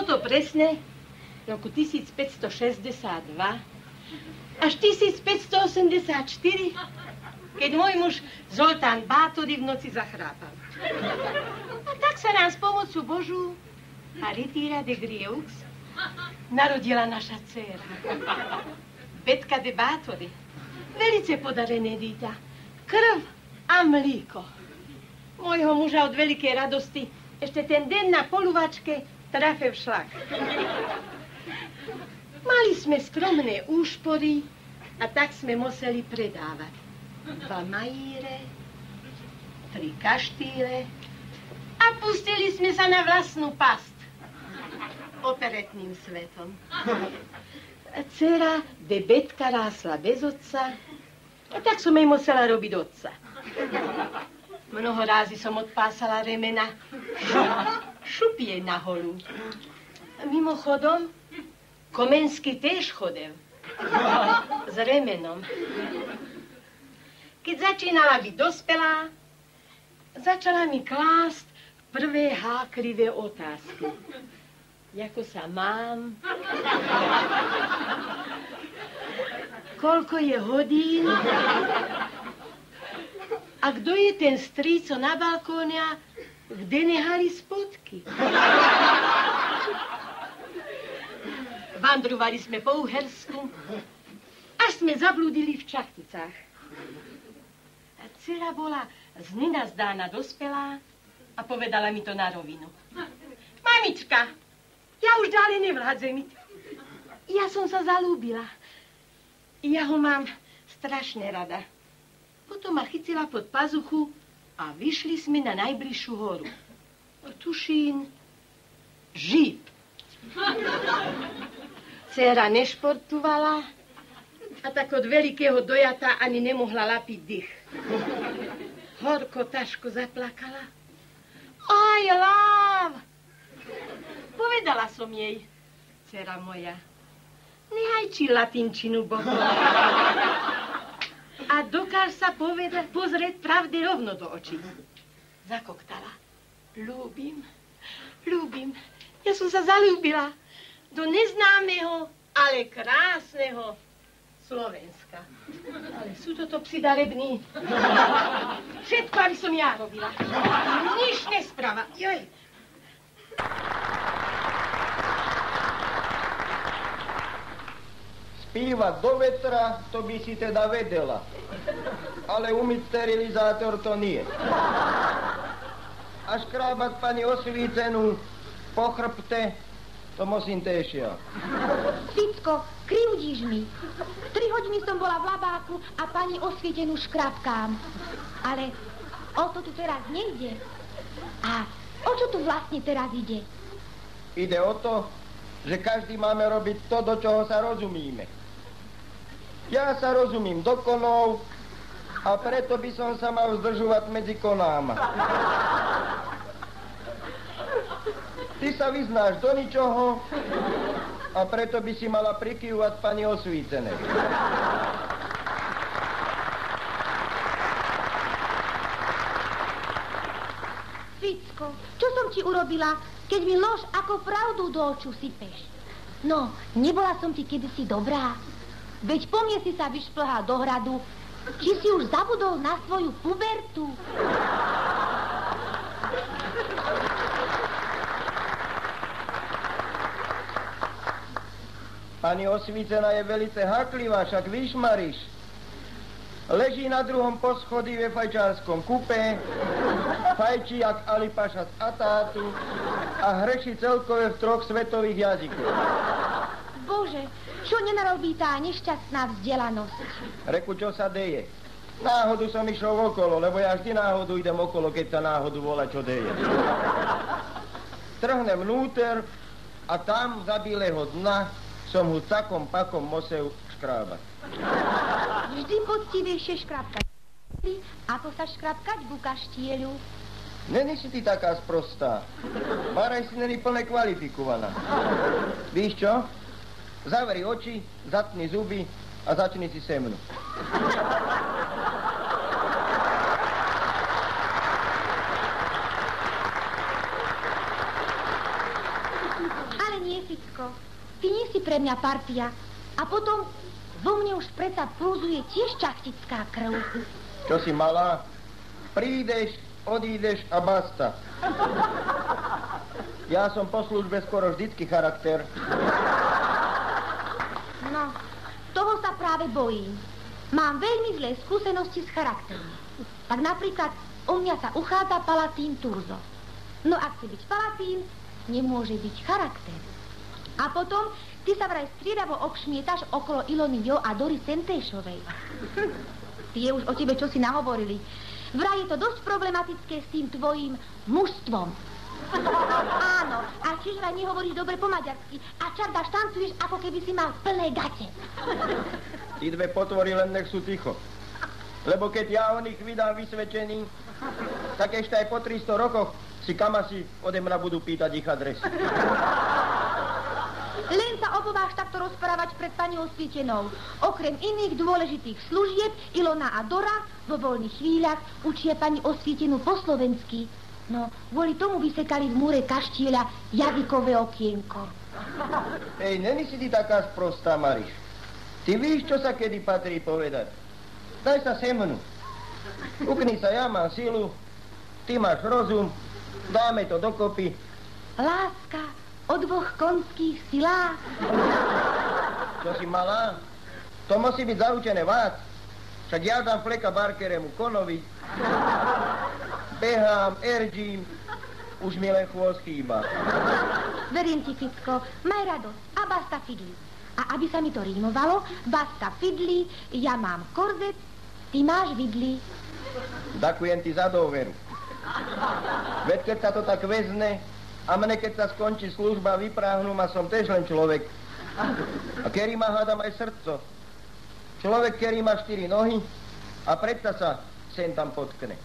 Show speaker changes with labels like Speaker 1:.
Speaker 1: to presne v roku 1562 až 1584, keď môj muž Zoltán Bátory v noci zachrápal. A tak sa nám s pomocou Božú a Rytíra de Grieux narodila naša dcéra. Betka de Bátory. Velice podarené dieťa. Krv a mlíko. Mojho muža od veľkej radosti ešte ten deň na poluvačke trafil šlak. Mali sme skromné úšpory a tak sme museli predávať 2 majíre, 3 kaštýle a pustili sme sa na vlastnú past operetným svetom. Dcera de Betka rásla bez otca a tak som jej musela robiť otca. Mnoho rázy som odpásala remena, šup jej na holu. Mimochodom, Komenský též chodil s remenom. Keď začínala byť dospelá, začala mi klásť prvé háklivé otázky. Jako sa mám? Koľko je hodín? A kto je ten strýco na balkóne a kde nehali spodky? Vandrovali sme po Uhersku, až sme zablúdili v Čachticách. A dcera bola z nenazdána dospelá a povedala mi to na rovinu. Mamička, ja už ďalej nevládzem. Ja som sa zalúbila. Ja ho mám strašne rada. Potom ma chytila pod pazuchu a vyšli sme na najbližšiu horu. Tuším, Žíp. Dcera nešportovala a tak od veľkého dojata ani nemohla lapiť dých. Horko ťažko zaplakala. Aj, láv! Povedala som jej, dcera moja, nehajči latinčinu bokom. A dokáž sa pozrieť pravde rovno do očí. Zakoktala. Ľúbim, ja som sa zalúbila do neznámeho, ale krásneho Slovenska. Ale sú toto psi darební. Všetko, aby som ja robila. Nič nesprava. Joj.
Speaker 2: Spívať do vetra, to by si teda vedela. Ale umyť sterilizátor to nie. A škrábať pani Osvícenú po chrbte, to musím tiež ja.
Speaker 3: Cicko, krivdíš mi. 3 hodiny som bola v labáku a pani Osvietenú škrapkám. Ale o to tu teraz nejde. A o čo tu vlastne teraz ide?
Speaker 2: Ide o to, že každý máme robiť to, do čoho sa rozumíme. Ja sa rozumím do konov a preto by som sa mal zdržovať medzi konáma. Ty sa vyznáš do ničoho a preto by si mala prikyvovať pani Osvícenej.
Speaker 3: Cicko, čo som ti urobila, keď mi lož ako pravdu do oču sypeš? No, nebola som ti kedysi dobrá. Veď po mne si sa vyšplhal do hradu. Či si už zabudol na svoju pubertu?
Speaker 2: Pani Osvícená je velice haklivá, však vyšmariš. Leží na 2. poschodí ve fajčárskom kupe, fajčí jak Alipaša z Atátu a hreší celkové v 3 svetových jazykoch.
Speaker 3: Bože, čo nenarobí tá nešťastná vzdelanosť?
Speaker 2: Reku, čo sa deje? Náhodu som išiel okolo, lebo ja vždy náhodu idem okolo, keď sa náhodu volá, čo deje. Trhnem vnúter a tam za bíleho dna som ho takom pakom musel škrábať.
Speaker 3: Vždy poctivejšie škrapkať. Ako sa škrapkať ku kaštieľu?
Speaker 2: Není si ty taká sprostá. Maraj si není plne kvalifikovaná. Víš čo? Zavri oči, zatni zuby a začni si se mnou.
Speaker 3: Ficko, ty nie si pre mňa partia. A potom vo mne už predsa pulzuje tiež čachtická krv.
Speaker 2: Čo si malá? Prídeš, odídeš a basta. Ja som po službe skoro vždycky charakter.
Speaker 3: No, toho sa práve bojím. Mám veľmi zlé skúsenosti s charakterom. Tak napríklad o mňa sa uchádza Palatín Turzo. No ak chce byť Palatín, nemôže byť charakter. A potom ty sa vraj striedavo okšmietaš okolo Ilony Jo a Dory Sentešovej. Tie už o tebe čosi nahovorili. Vraj je to dosť problematické s tým tvojím mužstvom. Áno, a tiež vraj nehovoríš dobre po maďarsky a čarda štancuješ, ako keby si mal plné gate.
Speaker 2: Tí dve potvory len nech sú ticho. Lebo keď ja o nich vydám vysvedčený, tak ešte aj po 300 rokoch si kamasi ode mňa budú pýtať ich adresy.
Speaker 3: Len sa obávaš takto rozprávať pred pani Osvietenou. Okrem iných dôležitých služieb, Ilona a Dora vo voľných chvíľach učia pani Osvietenú po slovensky. No, kvôli tomu vysekali v múre kaštieľa jazykové okienko.
Speaker 2: Ej, není si ty taká sprostá, Mariš. Ty víš, čo sa kedy patrí povedať. Daj sa se mnu. Ukni sa, ja mám silu, ty máš rozum, dáme to dokopy.
Speaker 3: Láska o dvoch konských silách.
Speaker 2: Čo si malá? To musí byť zaučené vás. Však ja dám fleka Barkeremu konovi. Behám, erdžím, už mi len chôz chýba.
Speaker 3: Verím ti, Ficko, maj radosť a basta fidli. A aby sa mi to rímovalo, basta fidli, ja mám korzet, ty máš vidli.
Speaker 2: Ďakujem ti za dôveru. Veď keď sa to tak vezne, a mne keď sa skončí služba, vypráhnu ma, som tež len človek. A kerý má, hádam, aj srdco. Človek, ktorý má 4 nohy a predsa sa sem tam potkne.